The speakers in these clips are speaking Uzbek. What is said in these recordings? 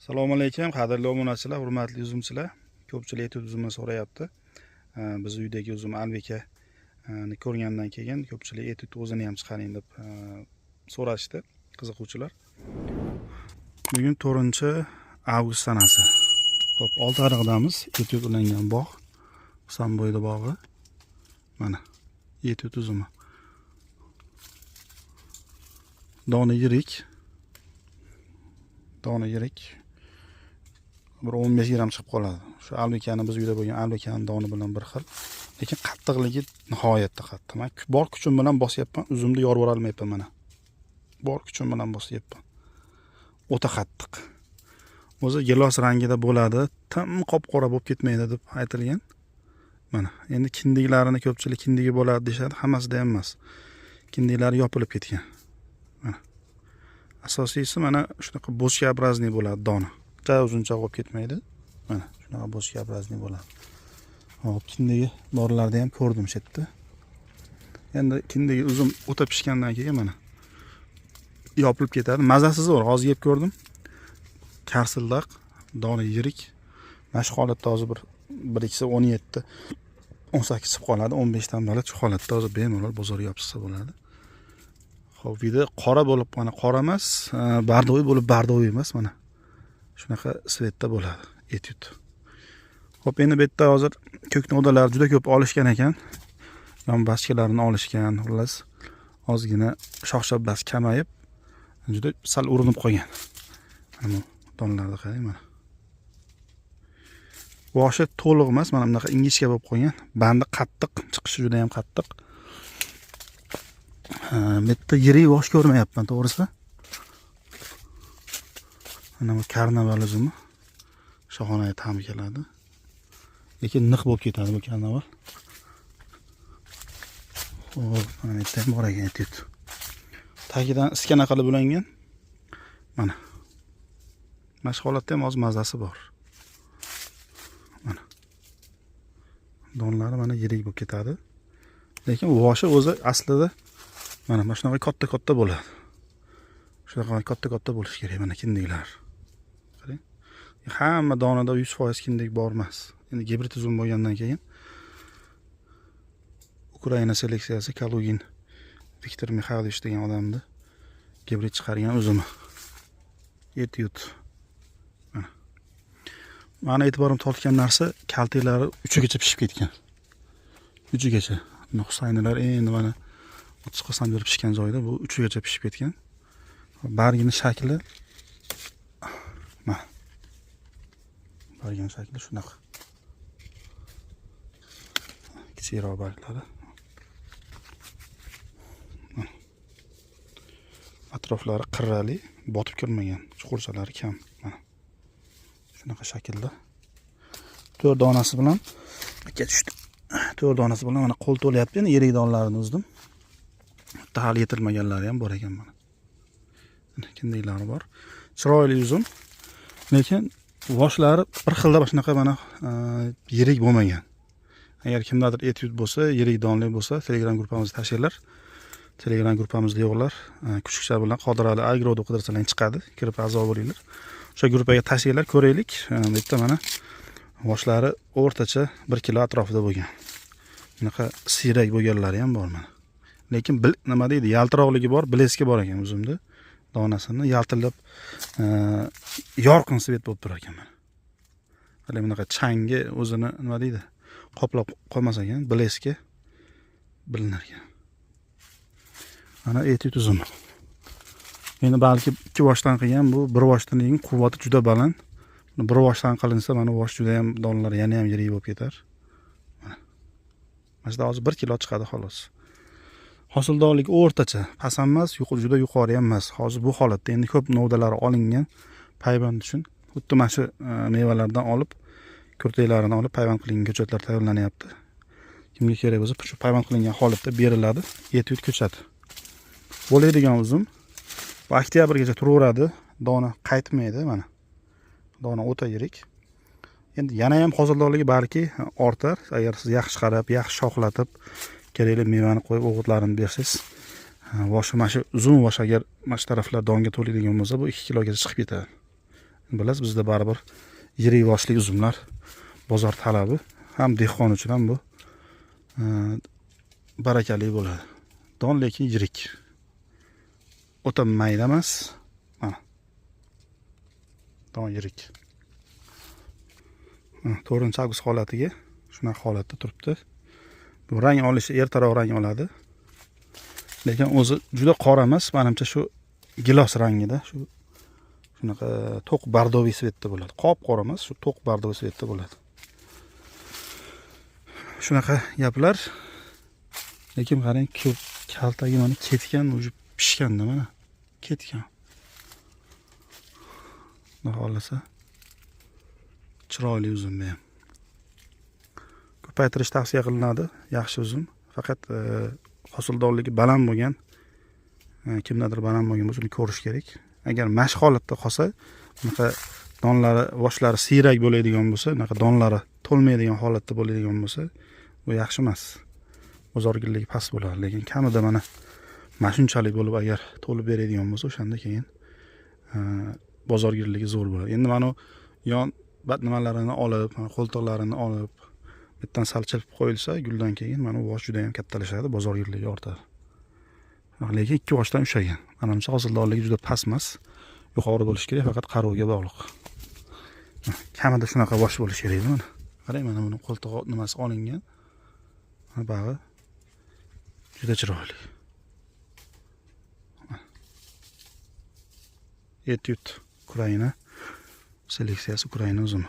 Assalomu alaykum, qadrli obunachilar, hurmatli uzumchilar. Ko'pchilik etud uzumini so'rayapti. Biz uydagi uzum Albeka ni ko'rgandan keyin ko'pchilik etud o'zini ham chiqaring deb so'rashdi, qiziquvchilar. Bugun 4-avgust sanasi. Xo'p, Oltiariqdamiz. Etud ulangan bog', Samboyda bog'i. Mana etud uzumi. Dona yirik. Bir 15 gram chiqib qoladi. Shu albekani biz uyda bo'lgan albekani doni bilan bir xil. Lekin qattiqligi nihoyatda qattiq. Men bor kuchim bilan bosyapman, uzumni yorib yora olmayapman mana. Bor kuchim bilan bosyapman. O'ta qattiq. O'zi gilos rangida bo'ladi, tam qop-qora bo'lib ketmaydi deb aytilgan. Mana, endi kindiklarini ko'pchilik kindigi bo'ladi deshadi, hammasida ham emas. Kindiklari yopilib ketgan. Mana. Asosiysi mana shunaqa boshqa obrazniy bo'ladi dona. Uzuncha olib ketmaydi. Mana shunaqa boshqa obrazniy bo'ladi. Hop, kindigi borlarda ham ko'rdim shu yerda. Endi kindigi uzum o'ta pishgandan keyin mana yopilib ketadi. Mazasiz bor. Hozir yeb ko'rdim. Karsildoq, dona yirik. Mana shu holatda hozir bir ikkisi 17, 18 chiqib qoladi. 15 dan beri shu holatda hozir bemalol bozorga yopishsa bo'ladi. Xo'p, vida qora bo'lib, mana qora emas, bardoviy bo'lib, bardoviy emas mana. Shunaqa svetda bo'ladi etud. Xo'p, endi bu yerda hozir ko'knodalar juda ko'p olishgan ekan. Yonbashkalarini olishgan, xullas ozgina shox-shabbasi kamayib, juda sal urinib qolgan. Mana donlarni qarang mana. Boshi to'liq emas, mana bunaqa ingichka bo'lib qolgan. Bandi qattiq, chiqishi juda ham qattiq. Bu yerda yirik bosh ko'rmayapman, to'g'risi. Mana bu karnaval uzumi. Shoxonaga ta'mi keladi. Lekin niq bo'lib ketadi bu karnaval. Xo'p, mana bu yerda ham bor ekan etud. Tagidan iskana qilib ulangan. Mana. Mana holatda ham oz mazasi bor. Mana. Donlari mana yirik bo'lib ketadi. Lekin boshi o'zi aslida mana shunaqa katta-katta bo'ladi. Shunaqa katta-katta bo'lishi kerak mana kindiklar. Qarang. Hamma donada 100% kindik bor emas. Endi gibrid uzum bo'lgandan keyin Ukraina seleksiyasi Kalugin Viktor Mixaylovich degan odamni gibrid chiqargan uzumi. Etud. Mana. Mana e'tiborim tortgan narsa kaltiklari uchigacha pishib ketgan. Uchigacha. Nuqsonlar endi mana 30 santimetr pishgan joyda bu uchigacha pishib ketgan. Bargini shakli mana. Bargini shakli shunaqa. Kichikroq barglari. Atroflari qirrali, botib kirmagan, chuqurchalari kam. Mana. Shunaqa shaklda. 4 donasi bilan aka tushdi. 4 donasi bilan mana qo'l to'layapti. Endi yirik donlarini uzdim. Bitta hali yetilmaganlari ham bor ekan mana. Kindiklari bor. Chiroyli uzum. Lekin boshlari bir xilda shunaqa mana yirik bo'lmagan. Agar kimdadir etud bo'lsa, yirik donli bo'lsa, Telegram gruppamizga tashinglar. Telegram gruppamizda yo'qlar. Kuchukcha bilan Qodirali Agro deb qidirsalar chiqadi. Kirib a'zo bo'linglar. O'sha gruppaga tashinglar, ko'raylik. Bu yerda mana boshlari o'rtacha 1 kilo atrofida bo'lgan. Bunaqa siyrak bo'lganlari ham bor mana. Lekin nima deydi, yaltiroqligi bor, bleski bor ekan uzumda. Donasini yaltillab yorqin svet bo'lib turar ekan mana. Hali bunaqa changi o'zini nima deydi, qoplab qolmas ekan, bleski bilinar ekan. Mana etud uzumi. Endi balki 2 boshdan qilgan, bu 1 boshdan keyin quvvati juda baland. Buni 1 boshdan qilinsa, mana bosh juda ham donlar yana ham yirik bo'lib ketar. Mana. Mana hozir 1 kilo chiqadi xolos. Hosildorlik o'rtacha, past emas, juda yuqori ham emas. Hozir bu holatda endi ko'p novdalari olingan payvand uchun. Xuddi mana shu mevalardan olib, kurtaklarini olib payvand qilingan ko'chatlar tayyorlanyapti. Kimga kerak bo'lsa, shu payvand qilingan holatda beriladi. Etud ko'chati. Bo'ladigan uzum. Bu oktyabrgacha turaveradi. Dona qaytmaydi mana. Dona o'ta yirik. Endi yana ham hosildorligi balki ortar, agar siz yaxshi qarab, yaxshi shoxlatib kerakli mevani qo'yib o'g'itlarini bersangiz, boshi mana shu uzun bosh agar mana shu taraflar donga to'laydigan bo'lsa, bu 2 kilogacha chiqib ketadi. Bilasiz, bizda baribir yirik boshli uzumlar bozor talabi, ham dehqon uchun ham bu barakali bo'ladi. Don lekin yirik. O'ta mayda emas. Mana. Don yirik. 4-avgust holatiga shunaqa holatda turibdi. Bu rang olishi ertaroq rang oladi. Lekin o'zi juda qora emas, menimcha shu gilos rangida, shunaqa to'q bardovый svetda bo'ladi. Qop-qora emas, shu to'q bardovый svetda bo'ladi. Shunaqa gaplar. Lekin qarang, ko'p kaltagi mana ketgan, uje pishganda mana ketgan. Xudo xolasa chiroyli uzum bu ham. Ko'paytirish tavsiya qilinadi, yaxshi uzum. Faqat hosildorligi baland bo'lgan, kimdadir baland bo'lgan bo'lsa, uni ko'rish kerak. Agar mash holatda qolsa, bunaqa donlari, boshlari siyrak bo'ladigan bo'lsa, bunaqa donlari to'lmaydigan holatda bo'ladigan bo'lsa, bu yaxshi emas. Bozorgirligi past bo'ladi. Lekin kamida mana shunchalik bo'lib agar to'lib beradigan bo'lsa, o'shanda keyin bozorgirligi zo'r bo'ladi. Endi mana yon nimalarini olib, qo'ltiqlarini olib, bittan sal chilib qo'yilsa, guldan keyin mana bosh juda ham kattalashadi, bozorgirligi ortadi. Lekin ikki boshdan ushlagan. Menimcha hosildorligi juda past emas, yuqori bo'lishi kerak, faqat qarovga bog'liq. Kamida shunaqa bosh bo'lishi kerak mana. Qarang, mana buni qo'ltiq nimasi olingan. Bag'i juda chiroyli. Etyud Ukraina seleksiyasi, Ukraina uzumi.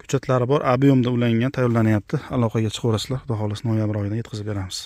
Ko'chatlari bor, ob'yomda ulangan, tayyorlanyapti. Aloqaga chiqaverasizlar. Xudo xolasa noyabr oyida yetkazib beramiz.